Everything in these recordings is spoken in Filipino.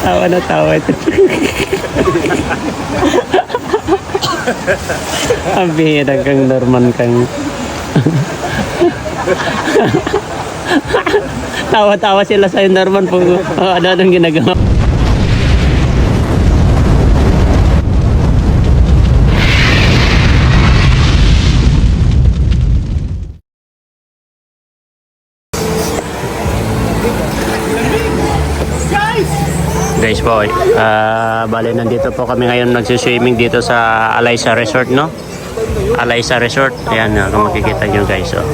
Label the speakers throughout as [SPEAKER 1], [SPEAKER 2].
[SPEAKER 1] Tawa na tawa ito. Ang bihira kang Norman kang. Tawa-tawa sila sa Norman po. Ano-anong ginagawa. Guys po, bali nandito po kami ngayon nagsiswimming dito sa Alaysa Resort, no? Alaysa Resort. Ayan, kung makikita nyo guys, oh.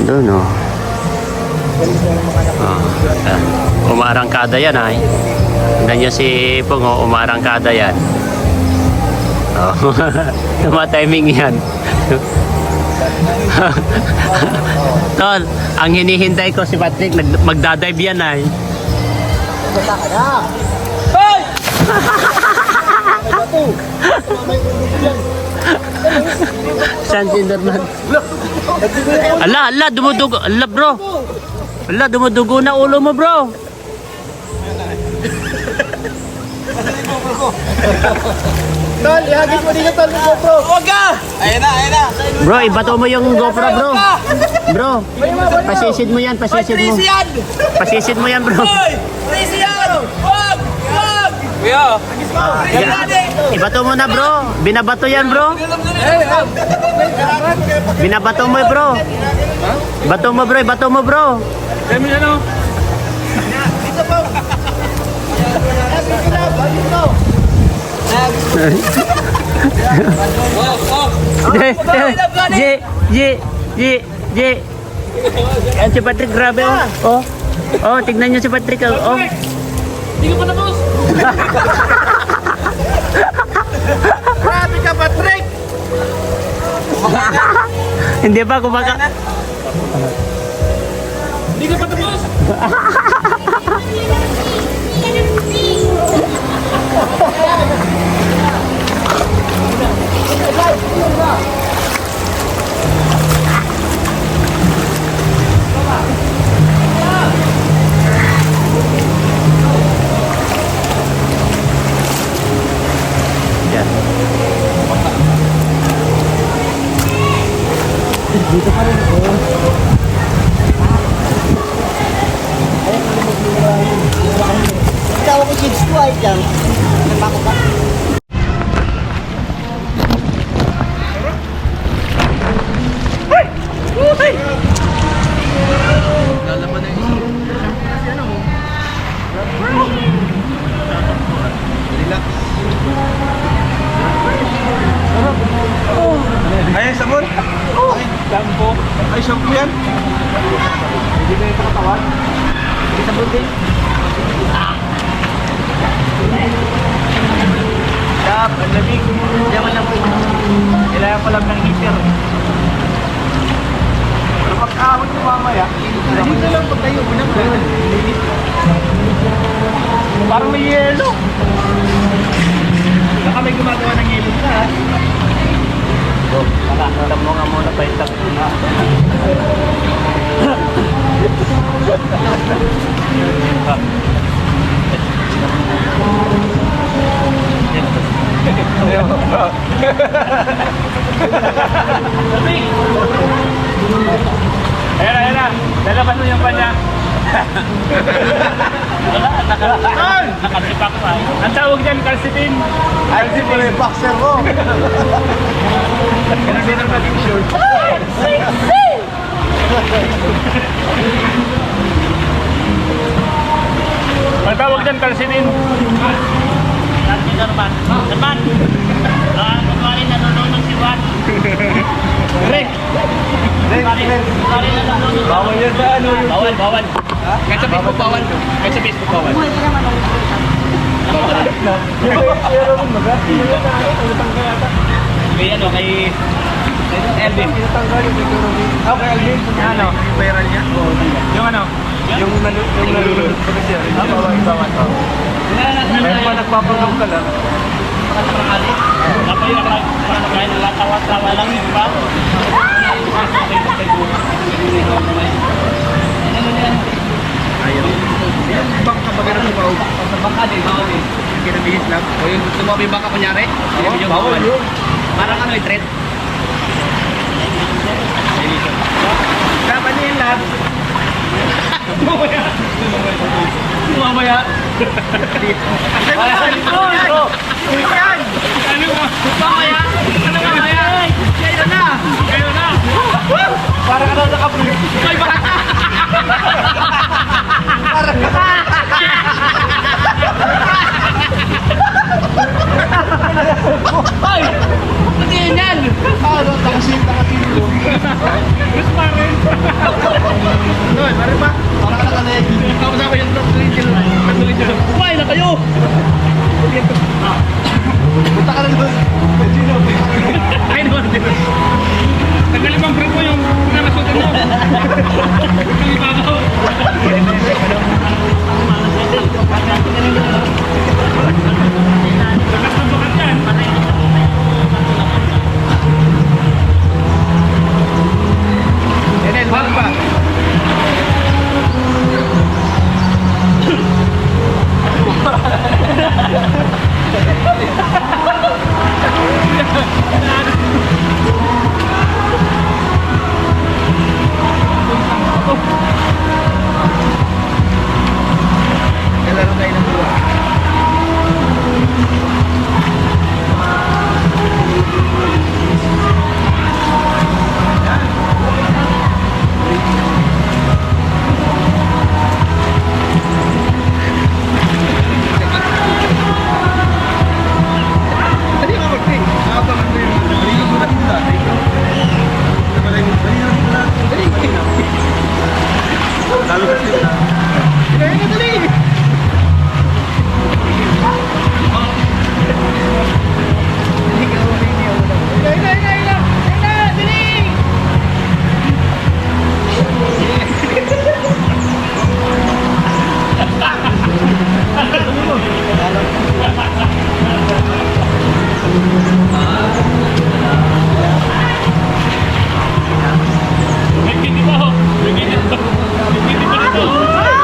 [SPEAKER 1] Doon, oh. Umarangkada yan, ay. Tignan nyo si Pong, oh, umarangkada yan. Oh. Tuma-timing yan. Tol, ang hinihintay ko si Patrick, magdadive yan, ay.
[SPEAKER 2] Hoy!
[SPEAKER 1] Saan si Norman? Ala, dumudugo. Ala, bro. Ala, dumudugo na ulo mo, bro.
[SPEAKER 2] Tol, ihagis mo dito, tol, GoPro. Huwag ka! Ayan na.
[SPEAKER 1] Bro, ibato mo yung GoPro, bro. Bro, pasisid mo yan, pasisid mo. Pasisid mo yan, bro.
[SPEAKER 2] Hoy! Tracy yan! Huwag! Kuya!
[SPEAKER 1] Ibato mo na, bro. Binabato yan, bro. Binabato mo, bro. Bato mo, bro. Ibato mo, bro.
[SPEAKER 2] Kami ano? Dito po!
[SPEAKER 1] Ye. Yan si Patrick, grabe, oh. Oh, tignan niyo si Patrick, oh.
[SPEAKER 2] Hindi ka pa tapos! Grabe ka, Patrick!
[SPEAKER 1] Hindi pa kumaka.
[SPEAKER 2] Hindi ka pa tapos!
[SPEAKER 1] Yan.
[SPEAKER 2] Dito pa rin ako. Ikaw ako kids ko ay dyan. Nagpako ka? Lalaman na yung relax. Ay, sabon? Ay, shampoo. Ay, shampoo yan? Hindi na ito katawan? Hindi sabon din? Stop, ang lamig. Diyaman lang po. Kailangan ko lang ng heater. Pero pag-ahon ko mamaya, dito lang pag tayo. Parang may yelo. Baka may gumagawa ng yelo sa ha?
[SPEAKER 1] Alam mo nga muna pa yung takbo na.
[SPEAKER 2] Ayan na. Lalabas mo yung panya. Nakasipak pa. Ang tawag dyan, calcitin. Calcitin yung boxer ko. Ganun din ang maging short. Ang tawag dyan, calcitin.
[SPEAKER 1] Norman. Kumari nanonood si Juan.
[SPEAKER 2] Rick! Bawal yan sa ano yung...
[SPEAKER 1] Bawal.
[SPEAKER 2] Kahit sa Facebook bawal. Kahit sa Facebook bawal.
[SPEAKER 1] May ano, kay Elvin.
[SPEAKER 2] Okay, Alvin. Ano? Yung viral niya? Yung ano? Yung nalulunod pa kasi yan. Bawal. Kaya pa nagpapanong ka lang.
[SPEAKER 1] Dapat yung nakakain ng latawa-tawa lang yun pa.
[SPEAKER 2] Ayaw. Bang ka magana sa
[SPEAKER 3] Sa baka din, bawal eh.
[SPEAKER 2] Kinabihis lang.
[SPEAKER 3] O yung gusto mo yung baka kunyari?
[SPEAKER 2] Oo,
[SPEAKER 3] Yung
[SPEAKER 2] bawal yun.
[SPEAKER 3] Parang ano yung threat?
[SPEAKER 2] Dapat niya lahat. Mamaya.
[SPEAKER 3] Mamaya.
[SPEAKER 2] Yan!
[SPEAKER 3] Mamaya. Ano mamaya? Kaya na.
[SPEAKER 2] Kayo na! Parang ano naka-brief.
[SPEAKER 3] Ay, baka. Ay! Ano yan?
[SPEAKER 2] Ano? Takasin. Gusto pa rin. Noy, pare pa. Parang nakaleg.
[SPEAKER 3] Tapos ako yung kumain na kayo!
[SPEAKER 2] Punta ka na doon. Sino?
[SPEAKER 3] Ay, naman din.
[SPEAKER 2] Nagalimang brief mo yung pinamasutin mo. Ang ibabaw. Bakat yan. Enel, mahal pa. Nalaro tayo ng dua. Hindi ka mag-pay. Nakabangan mo yung balikan mo na kita. Lalo kasi na. Kaya nga dali!
[SPEAKER 3] Hindi pa ako. Hindi pa ako.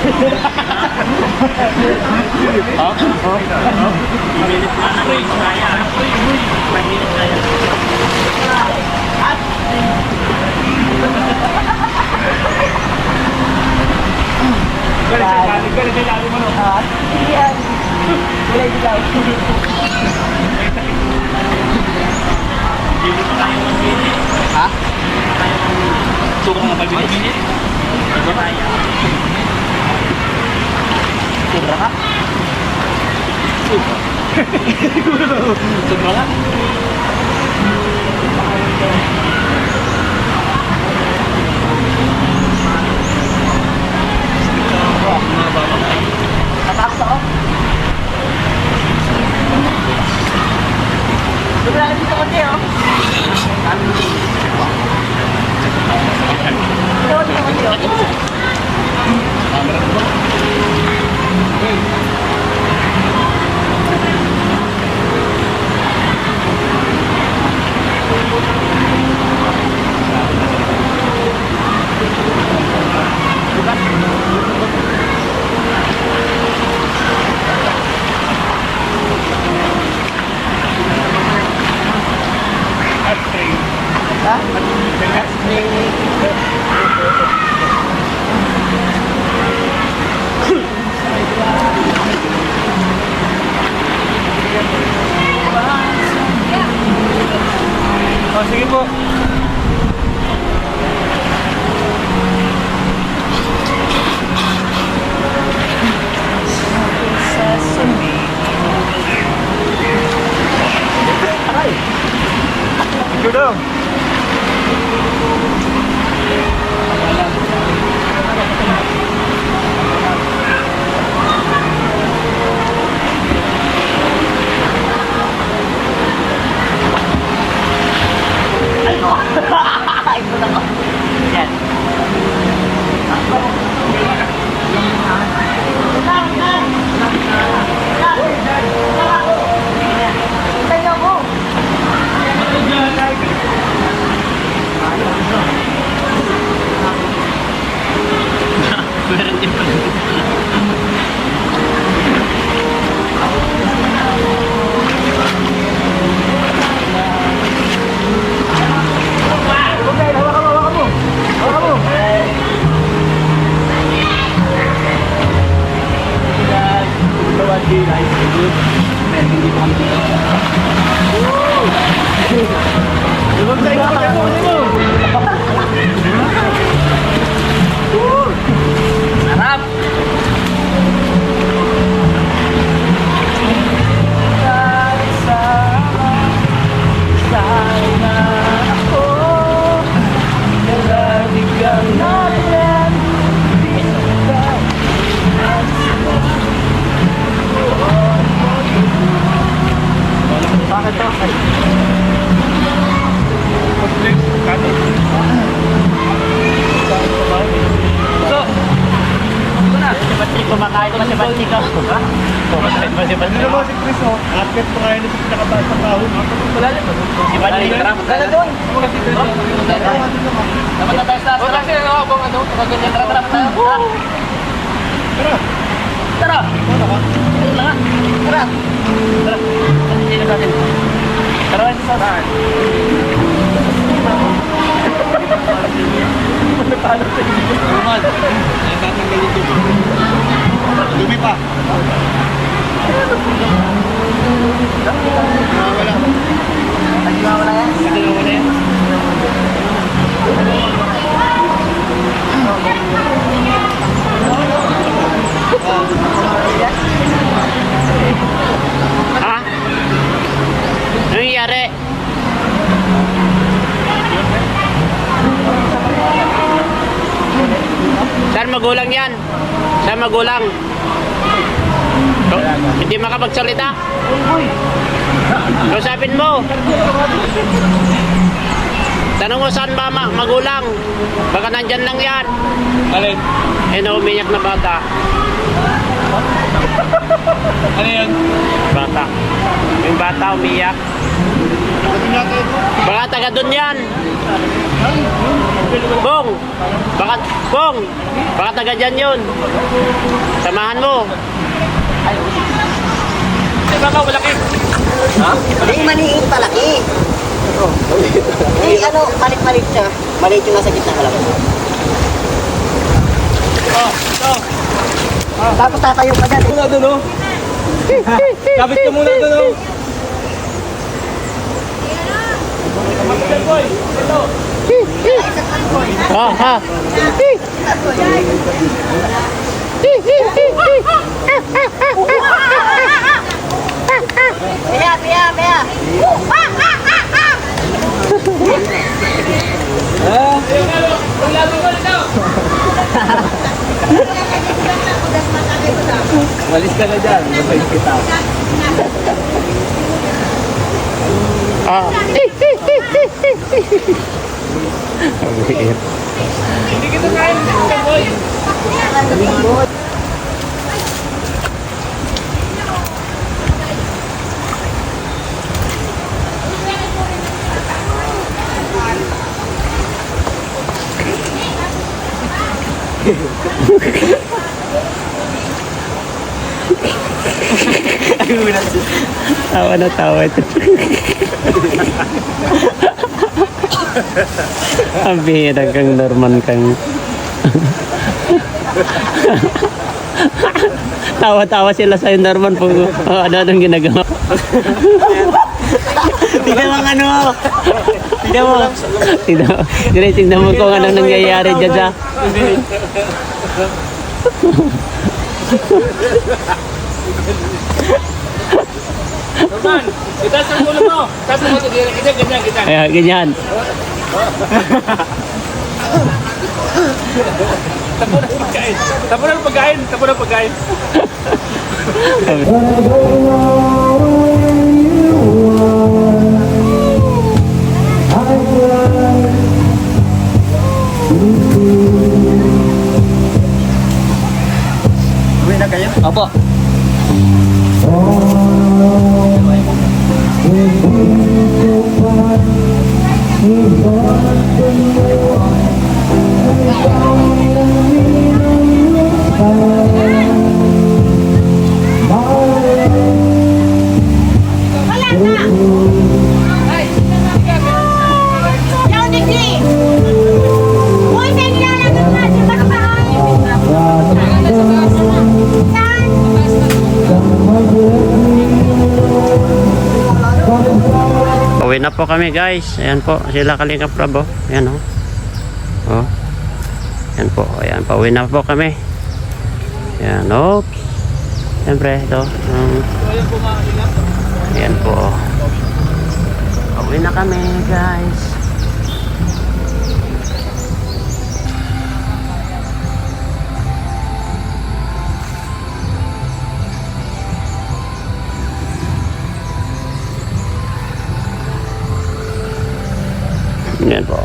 [SPEAKER 2] Ha? Galing sa ilalim mo, no?
[SPEAKER 3] Yan. Kulay dilaw.
[SPEAKER 2] Ha? Suka nga 5 minutes? Sobra ka? Sobra ka?
[SPEAKER 3] Tatakot ako. Wala lang dito kasi, oh. Ito, dito kasi, oh.
[SPEAKER 2] Oh, sige po. Go daw.
[SPEAKER 3] Yan. Tayo ako.
[SPEAKER 1] Meron din pala.
[SPEAKER 3] Sarap. Sana ako nalaligan natin. Bakit to?
[SPEAKER 2] So,
[SPEAKER 1] Si Patrick, kumakain ko si Patrick. Kumakain ba si Patrick?
[SPEAKER 2] si Chris, oh. Akit pa kayo sa pinakataas ng kahon.
[SPEAKER 3] Wala din.
[SPEAKER 1] Si Patrick, tara.
[SPEAKER 3] Wala doon.
[SPEAKER 1] Dapat na tayo sa
[SPEAKER 3] Wala kasi habang ano, kaganyan.
[SPEAKER 1] Tara, tara, tara.
[SPEAKER 2] Tara.
[SPEAKER 1] Tara. Ayun na nga. Tara. Tara. Ano sino natin? Tara, ano sa saan?
[SPEAKER 2] Roman, ay tatanggal yung tubo. Dumi pa. Wala.
[SPEAKER 3] Wala yan.
[SPEAKER 2] Wala yan.
[SPEAKER 1] Ha? Ano nangyari? Saan magulang yan? Saan magulang? Hindi makapagsalita? Kausapin mo. Tanong mo saan ba magulang? Baka nandyan lang yan.
[SPEAKER 2] Alin?
[SPEAKER 1] Eh, naumiyak na bata.
[SPEAKER 2] Ano yan?
[SPEAKER 1] Bata.
[SPEAKER 2] May
[SPEAKER 1] Yung bata umiyak. Baka taga doon yan. Bong, baka taga dyan yun. Samahan mo.
[SPEAKER 2] Baka malaki. Ha?
[SPEAKER 4] Hindi, maniing palaki. Eh, ano, palit-palit siya. Maliit yung nasa gitna malaki. Tapos tatayo pa dyan.
[SPEAKER 2] Muna doon, oh. Kapit ka muna doon, oh.
[SPEAKER 1] Ha.
[SPEAKER 4] Pia.
[SPEAKER 2] Walis ka na dyan. Walis kita.
[SPEAKER 1] Ah.
[SPEAKER 2] Hindi kita kain. Boy.
[SPEAKER 1] Tawa na tawa ito. Ang bihira kang Norman kang. Tawa-tawa sila sa'yo, Norman. Ano ginagawa? Tignan mo ano. Tignan mo kung anong nangyayari dyan sa.
[SPEAKER 2] Norman, itaas ang ulo mo. Itaas mo ito. Ganyan.
[SPEAKER 1] Ayan, ganyan.
[SPEAKER 2] Tapo ng pagkain. Uwi na kayo? Opo.
[SPEAKER 1] Uwi na po kami guys. Ayan po, sila Kalingap Prab. Ayan o. Oh. Ayan po, ayan pa. Uwi na po kami. Ayan, oops. Siyempre, ito. Ayan po. Uwi na kami guys. Ayan po.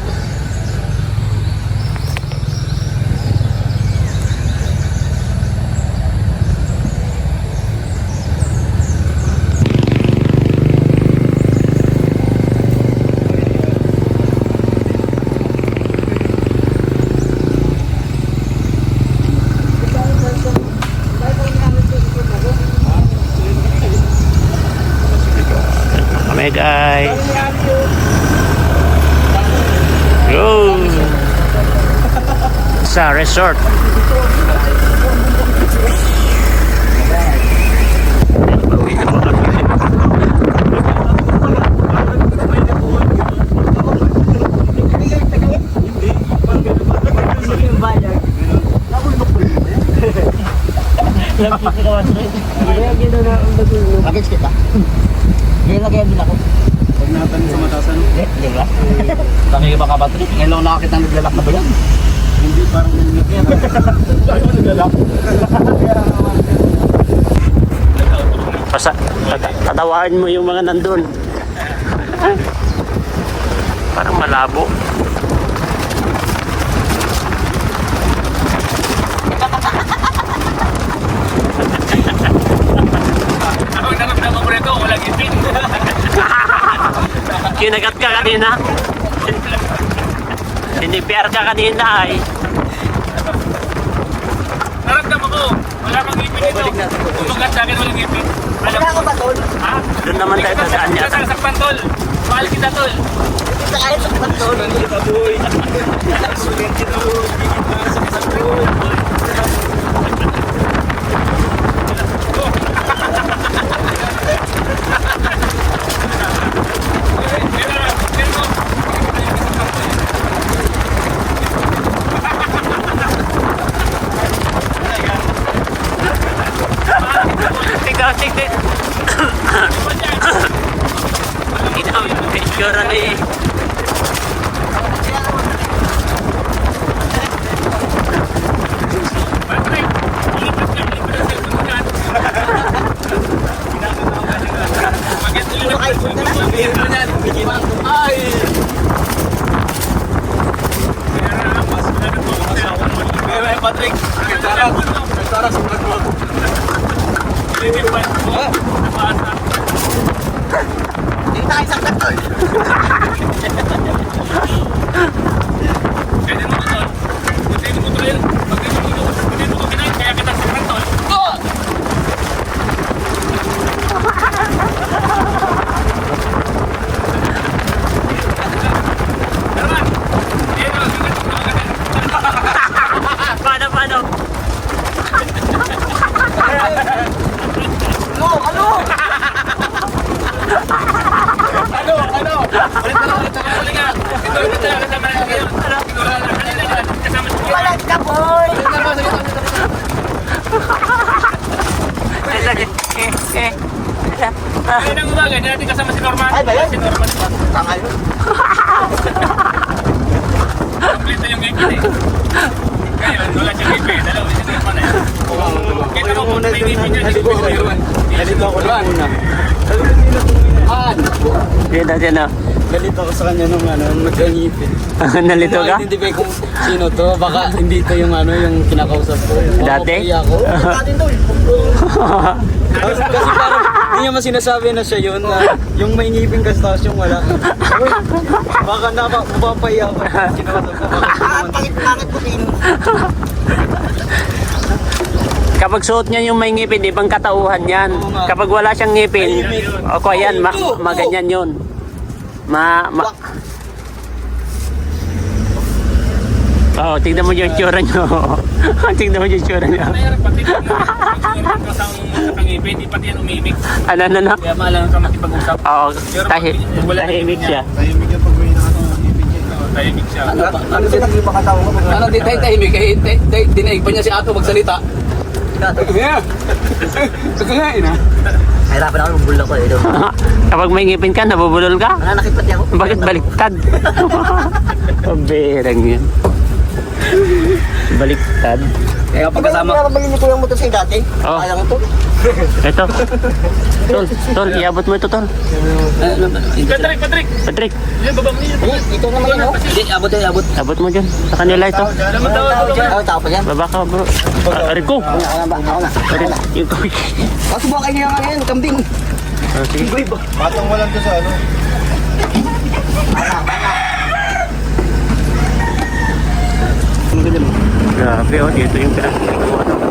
[SPEAKER 1] Kami guys. Go sa resort.
[SPEAKER 4] Package kita. Ngayon lagyan din ako.
[SPEAKER 2] Huwag natin sa matasan.
[SPEAKER 4] Di ba?
[SPEAKER 2] Tangi ka ba kabatri?
[SPEAKER 4] Ngayon lang nakakita ng naglalak na ba yan?
[SPEAKER 2] Hindi, parang nililip yan. Sabi mo naglalak.
[SPEAKER 1] Tatawain mo yung mga nandun. Parang malabo.
[SPEAKER 2] Ako naman ko nito, walang ipin.
[SPEAKER 1] Kinagat ka kanina. Sinipiyar ka kanina ay.
[SPEAKER 2] Naramdaman ko. Wala kang ngipin dito. Tumagat sa akin walang ngipin. Alam
[SPEAKER 4] Wala ka ba, tol?
[SPEAKER 2] Ha?
[SPEAKER 1] Doon naman tayo sa daan niya.
[SPEAKER 2] Sa sakpan, tol. Mahal kita, tol.
[SPEAKER 4] Sa ayos sa kapag, tol.
[SPEAKER 1] Ikaw, tignan. Ikaw, picture na eh.
[SPEAKER 2] Patrick, ilipas ka. Ilipas ang cellphone mo dyan. Maganda yun ang cellphone mo. Ay! Patrick, nagtaras ang vlog mo. Lilipas mo. Nabasa.
[SPEAKER 4] Hindi tayo saksak, tol.
[SPEAKER 2] Pwede mo to, tol. Pwede mo to yun. Pwede mo to kinain. Kaya kita sakran, tol. Tara! Ayan o.
[SPEAKER 1] Paano?
[SPEAKER 2] Ano? Ulit na lang. Halika. Ito na. Kasama na kayo. Kasama na kayo.
[SPEAKER 4] Walang ka, boy.
[SPEAKER 2] Ngayon ang umaga, hindi natin kasama si Norman.
[SPEAKER 4] Ay, ba yun?
[SPEAKER 2] Si Norman.
[SPEAKER 4] Tanga yun.
[SPEAKER 2] Complete na yung ngipin eh. Ngayon, wala siyang ngipin. Dalawa, si Norman na yan. Kita mo kung may ngipin niya, si Norman.
[SPEAKER 3] Nalito ako na muna.
[SPEAKER 1] Yan na.
[SPEAKER 3] Nalito ako sa kanya nung nagkangipin.
[SPEAKER 1] Nalito ka?
[SPEAKER 3] Identify kung sino to. Baka hindi to yung yung kinakausap ko. Baka
[SPEAKER 1] Dati?
[SPEAKER 3] papiya ako.
[SPEAKER 4] Atin, tol.
[SPEAKER 3] Kasi parang hindi niya masinasabi na siya yun. Na yung may ngipin kasi tapos yung wala. Uy, baka mapapaya ako. Kinausap ko.
[SPEAKER 4] Ah, pangit po din.
[SPEAKER 1] Kapag suot niya yung may ngipin, ibang katauhan yan.
[SPEAKER 3] Oo nga.
[SPEAKER 1] Kapag wala siyang ngipin, o yan, maganyan yun. Oo, tignan mo yung itsura nyo. Tignan mo yung itsura nyo.
[SPEAKER 2] Mayroon pati yung Norman kasama nakangipin, hindi pati yan umimik.
[SPEAKER 1] Ano?
[SPEAKER 2] Kaya maalang ka makipag-usap.
[SPEAKER 1] Oo, tahimik siya.
[SPEAKER 2] Tahimik siya.
[SPEAKER 4] Ano sila yung makatawa ko?
[SPEAKER 3] Ano, di tayo tahimik. Dinaig pa niya si Ato magsalita. Yeah. Sagalain ha.
[SPEAKER 4] Hirapan ako, mabulol ako eh.
[SPEAKER 1] Kapag may ngipin ka, nabubulol ka?
[SPEAKER 4] Nananakit pati ako.
[SPEAKER 1] Bakit baliktad? Pabirang yan. Baliktad.
[SPEAKER 3] Kaya pagkasama.
[SPEAKER 4] Pinapabili niyo ko yung motor sa'yo dati.
[SPEAKER 1] Oo.
[SPEAKER 4] Kaya ko to.
[SPEAKER 1] Ito. Tol, iabot mo ito, Tol.
[SPEAKER 2] Patrick!
[SPEAKER 1] Patrick,
[SPEAKER 2] Yan, babang niyo.
[SPEAKER 4] Ito naman yun, oh.
[SPEAKER 3] Hindi, abot.
[SPEAKER 1] abot mo dyan. Sa kanila ito.
[SPEAKER 4] Oo, tao pa yan.
[SPEAKER 1] Baba ka, bro. Rico.
[SPEAKER 4] Ako na.
[SPEAKER 1] Rico.
[SPEAKER 4] Kasi buka kayo niya ngayon, kambing.
[SPEAKER 1] Sige.
[SPEAKER 5] Patong mo lang to sa ano.
[SPEAKER 1] Grabe, oh. Dito yung pinag-iwan.